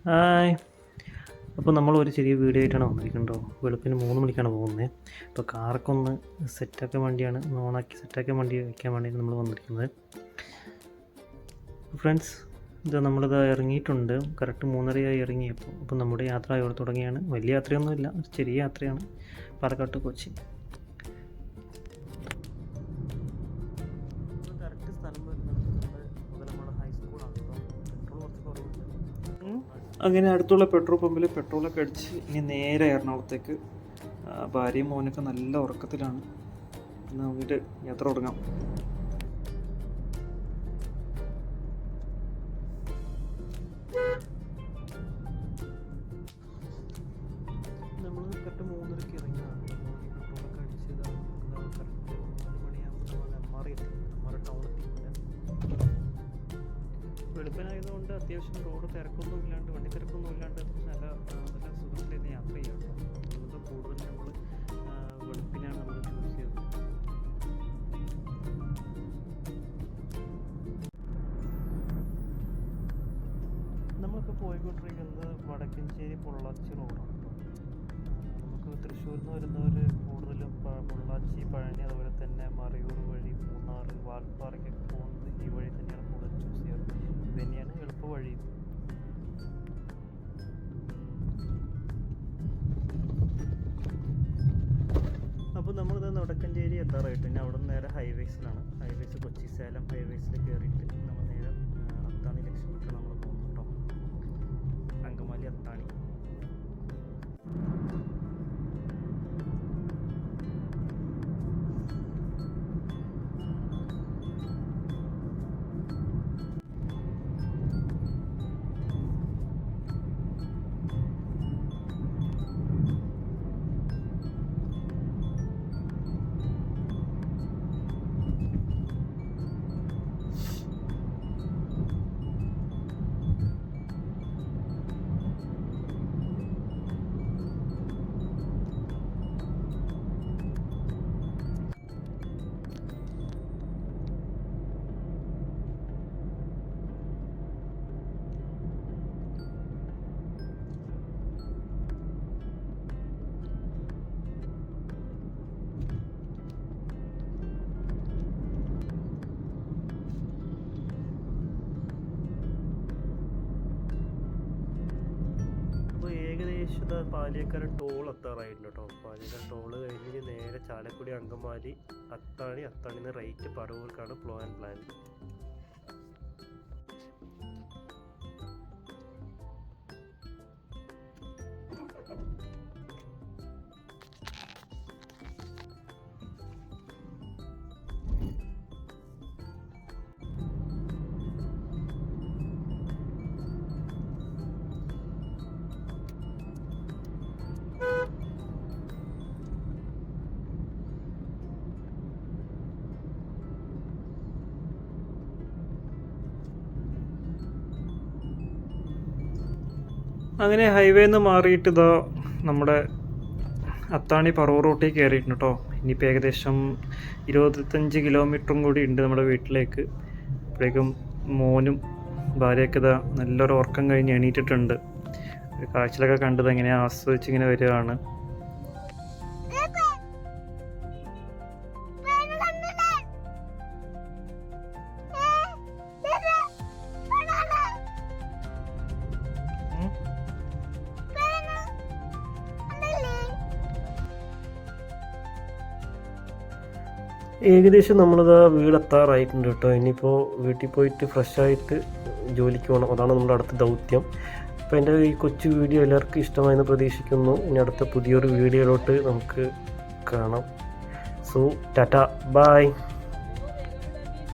Hi. അപ്പോൾ നമ്മളൊരു ചെറിയ വീഡിയോ ആയിട്ടാണ് വന്നിരിക്കുന്നത്. വെളുപ്പിന് 3 മണിക്കാണ് പോകുന്നത്. അപ്പോൾ കാറൊക്കെ ഒന്ന് സെറ്റാക്കാൻ വേണ്ടിയാണ്, ഓണാക്കി സെറ്റാക്കാൻ വേണ്ടി വയ്ക്കാൻ വേണ്ടിയാണ് നമ്മൾ വന്നിരിക്കുന്നത്. ഫ്രണ്ട്സ്, ഇത് നമ്മളിത് ഇറങ്ങിയിട്ടുണ്ട്. കറക്റ്റ് 3:30 ഇറങ്ങിയപ്പോൾ. അപ്പോൾ നമ്മുടെ യാത്ര ഇവിടെ തുടങ്ങിയാണ്. വലിയ യാത്രയൊന്നുമില്ല, ഒരു ചെറിയ യാത്രയാണ്. പാലക്കാട് കൊച്ചി. കറക്റ്റ് സ്ഥലം വരുന്നത് മുതലമട ഹൈസ്കൂളാണ്. പെട്രോൾ കുറച്ച് കുറവുണ്ട്. അങ്ങനെ അടുത്തുള്ള പെട്രോൾ പമ്പിൽ പെട്രോളൊക്കെ അടിച്ച് ഇനി നേരെ എറണാകുളത്തേക്ക്. ഭാര്യയും മോനൊക്കെ നല്ല ഉറക്കത്തിലാണ്. നമുക്ക് യാത്ര തുടങ്ങാം. നമ്മൾ കറക്റ്റ് 3:30 ഇറങ്ങിയതാണ്. പെട്രോളൊക്കെ അടിച്ച് കറക്റ്റ് 4 മണിയാകുമ്പോൾ നെമ്മാറ ടൗൺ എത്തിയിട്ടുണ്ട്. വെളുപ്പിനായതുകൊണ്ട് അത്യാവശ്യം റോഡ് തിരക്കൊന്നും ഇല്ലാണ്ട്, വണ്ടി തിരക്കൊന്നും ഇല്ലാണ്ട് നല്ല സുഖത്തിൽ യാത്ര ചെയ്യാം. അതുകൊണ്ട് കൂടുതൽ നമ്മൾ വെളുപ്പിനാണ് നമ്മൾ ചൂസ് ചെയ്തത്. നമ്മളിപ്പോൾ പോയിക്കൊണ്ടിരിക്കുന്നത് വടക്കഞ്ചേരി പൊള്ളാച്ചി റോഡാണ്. നമുക്ക് തൃശ്ശൂരിൽ നിന്ന് വരുന്നവർ കൂടുതലും പൊള്ളാച്ചി, പഴനി, അതുപോലെ തന്നെ മറയൂർ വഴി മൂന്നാർ, വാൽപ്പാറയ്ക്കൊക്കെ പോകുന്നത് ഈ വഴി തന്നെയാണ് കൂടുതൽ ചൂസ് ചെയ്യാറ്. ഇത് തന്നെയാണ് എളുപ്പ വഴി. അപ്പോൾ നമ്മളിത് വടക്കഞ്ചേരി എത്താറായിട്ട് ഇനി അവിടെ നിന്ന് നേരെ ഹൈവേസിലാണ്. ഹൈവേസ് കൊച്ചി സേലം ഹൈവേസിൽ കയറിയിട്ട് നമ്മൾ നേരെ അത്താണി ലക്ഷ്യമിട്ട് നമ്മൾ പോകുന്നു കേട്ടോ. അങ്കമാലി അത്താണി. പാലിയേക്കര ടോൾ എത്താറായിട്ടുണ്ട് കേട്ടോ. പാലിയേക്കര ടോള് കഴിഞ്ഞ് നേരെ ചാലക്കുടി, അങ്കമാലി, അത്താണി, അത്താണിന്ന് റൈറ്റ് പറവൂർക്കാണ് പ്ലാൻ. അങ്ങനെ ഹൈവേന്ന് മാറിയിട്ട് ഇതാ നമ്മുടെ അത്താണി പറവൂർ റൂട്ടിൽ കയറിയിട്ടുണ്ട് കേട്ടോ. ഇനിയിപ്പോൾ ഏകദേശം 25 കിലോമീറ്ററും കൂടി ഉണ്ട് നമ്മുടെ വീട്ടിലേക്ക്. അപ്പോഴേക്കും മോനും ഭാര്യയൊക്കെ ഇതാ നല്ലൊരു ഉറക്കം കഴിഞ്ഞ് എണീറ്റിട്ടുണ്ട്. കാഴ്ചകളൊക്കെ കണ്ടത് എങ്ങനെ ആസ്വദിച്ചിങ്ങനെ വരികയാണ്. ഏകദേശം നമ്മളിതാ വീടെത്താറായിട്ടുണ്ട് കേട്ടോ. ഇനിയിപ്പോൾ വീട്ടിൽ പോയിട്ട് ഫ്രഷായിട്ട് ജോലിക്ക് പോകണം. അതാണ് നമ്മുടെ അടുത്ത ദൗത്യം. അപ്പോൾ എൻ്റെ ഈ കൊച്ചു വീഡിയോ എല്ലാവർക്കും ഇഷ്ടമായെന്ന് പ്രതീക്ഷിക്കുന്നു. ഇനി അടുത്ത പുതിയൊരു വീഡിയോയിലോട്ട് നമുക്ക് കാണാം. So tata, by.